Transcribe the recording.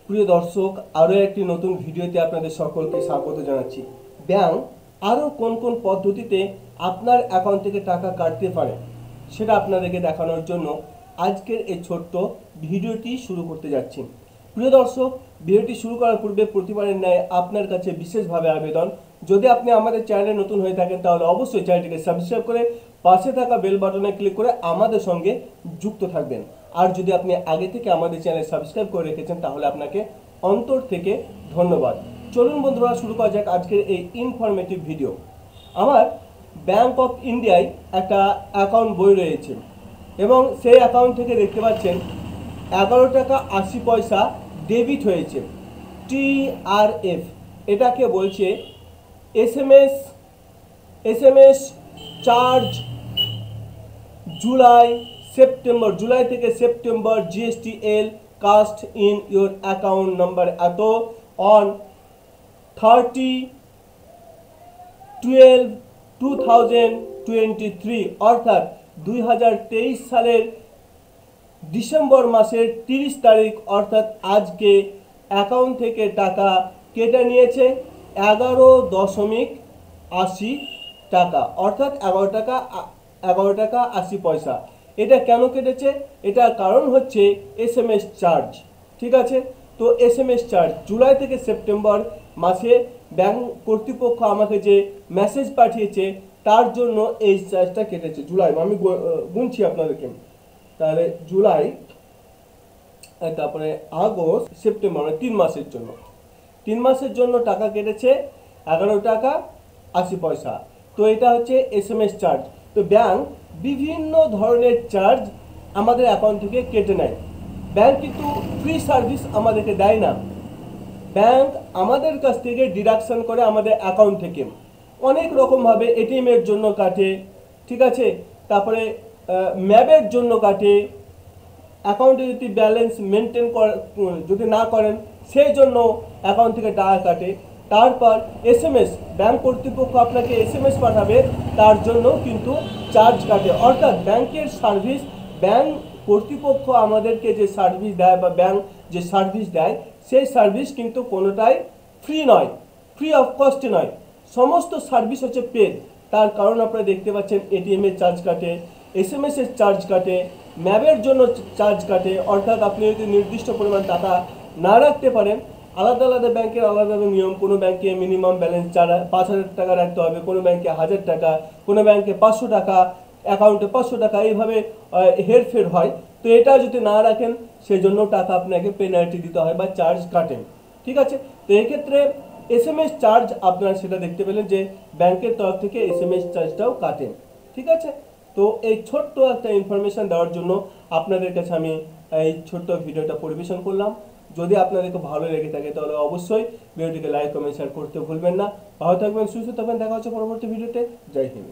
প্রিয় দর্শক, আরও একটি নতুন ভিডিওতে আপনাদের সকলকে স্বাগত জানাচ্ছি। ব্যাংক আরও কোন কোন পদ্ধতিতে আপনার অ্যাকাউন্ট থেকে টাকা কাটতে পারে সেটা আপনাদেরকে দেখানোর জন্য আজকের এই ছোট্ট ভিডিওটি শুরু করতে যাচ্ছি। প্রিয় দর্শক, ভিডিওটি শুরু করার পূর্বে প্রতিবারের ন্যায় আপনার কাছে বিশেষভাবে আবেদন, যদি আপনি আমাদের চ্যানেলে নতুন হয়ে থাকেন তাহলে অবশ্যই চ্যানেলটিকে সাবস্ক্রাইব করে পাশে থাকা বেল বাটনে ক্লিক করে আমাদের সঙ্গে যুক্ত থাকবেন। আর যদি আপনি আগে থেকে আমাদের চ্যানেল সাবস্ক্রাইব করে রেখেছেন তাহলে আপনাকে অন্তর থেকে ধন্যবাদ। চলুন বন্ধুরা, শুরু করা যাক আজকের এই ইনফরমেটিভ ভিডিও। আমার ব্যাংক অফ ইন্ডিয়ায় একটা অ্যাকাউন্ট বই রয়েছে এবং সেই অ্যাকাউন্ট থেকে দেখতে পাচ্ছেন 11 টাকা 80 পয়সা ডেবিট হয়েছে। TRF এটাকে বলছে এসএমএস চার্জ জুলাই থেকে September GSTL cost in your account number at on 30/12/2023 অর্থাৎ 2023 সালের ডিসেম্বর মাসের 30 তারিখ অর্থাৎ আজকে অ্যাকাউন্ট থেকে টাকা কেটে নিয়েছে 11.80 টাকা অর্থাৎ 11 টাকা 80 পয়সা। এটা কেন কেটেছে? এটার কারণ হচ্ছে SMS চার্জ। ঠিক আছে, তো SMS চার্জ জুলাই থেকে সেপ্টেম্বর মাসে ব্যাংক কর্তৃপক্ষ আমাকে যে মেসেজ পাঠিয়েছে তার জন্য এই চার্জটা কেটেছে। জুলাই আমি গুনছি আপনাদেরকে, তাহলে জুলাই, তারপরে আগস্ট, সেপ্টেম্বর, 3 মাসের জন্য টাকা কেটেছে 11 টাকা 80 পয়সা। তো এটা হচ্ছে SMS চার্জ। তো ব্যাংক বিভিন্ন ধরনের চার্জ আমাদের অ্যাকাউন্ট থেকে কেটে নেয়। ব্যাংক কিন্তু ফ্রি সার্ভিস আমাদেরকে দেয় না। ব্যাংক আমাদের কাছ থেকে ডিডাকশন করে আমাদের অ্যাকাউন্ট থেকে অনেক রকমভাবে। এটিএমের জন্য কাটে, ঠিক আছে, তারপরে ম্যাবের জন্য কাটে, অ্যাকাউন্টে যদি ব্যালেন্স মেনটেন যদি না করেন সেই জন্য অ্যাকাউন্ট থেকে টাকা কাটে। তারপর SMS ব্যাংক কর্তৃপক্ষ আপনাকে SMS পাঠাবে, তার জন্য কিন্তু চার্জ কাটে। অর্থাৎ ব্যাংকের সার্ভিস, ব্যাংক কর্তৃপক্ষ আমাদেরকে যে সার্ভিস দেয় বা ব্যাংক যে সার্ভিস দেয় সেই সার্ভিস কিন্তু কোনোটাই ফ্রি নয়, ফ্রি অফ কস্টে নয়, সমস্ত সার্ভিস হচ্ছে পেড। তার কারণ আপনারা দেখতে পাচ্ছেন এটিএমের চার্জ কাটে, SMS এর চার্জ কাটে, ম্যাবের জন্য চার্জ কাটে। অর্থাৎ আপনি যদি নির্দিষ্ট পরিমাণ টাকা না রাখতে পারেন, আলাদা আলাদা ব্যাংকের আলাদা নিয়ম। কোনো ব্যাংকে মিনিমাম ব্যালেন্স 5,000 টাকা রাখতে হবে, কোনো ব্যাংকে 1,000 টাকা, কোনো ব্যাংকে 500 টাকা, অ্যাকাউন্টে 500 টাকা, এইভাবে হেরফের হয়। তো এটা যদি না রাখেন সেই জন্য টাকা আপনাকে পেনাল্টি দিতে হয় বা চার্জ কাটেন। ঠিক আছে, তো এক্ষেত্রে SMS চার্জ আপনারা সেটা দেখতে পেলেন যে ব্যাংকের তরফ থেকে SMS চার্জটাও কাটেন। ঠিক আছে, তো এই ছোট্ট একটা ইনফরমেশন দেওয়ার জন্য আপনাদের কাছে আমি এই ছোট্ট ভিডিওটা পরিবেশন করলাম। যদি আপনাদেরকে ভালো লেগে থাকে তাহলে অবশ্যই ভিডিওটিকে লাইক, কমেন্ট, শেয়ার করতে ভুলবেন না। ভালো থাকবেন, সুস্থ থাকবেন, দেখা হচ্ছে পরবর্তী ভিডিওতে। জয় হিন্দ।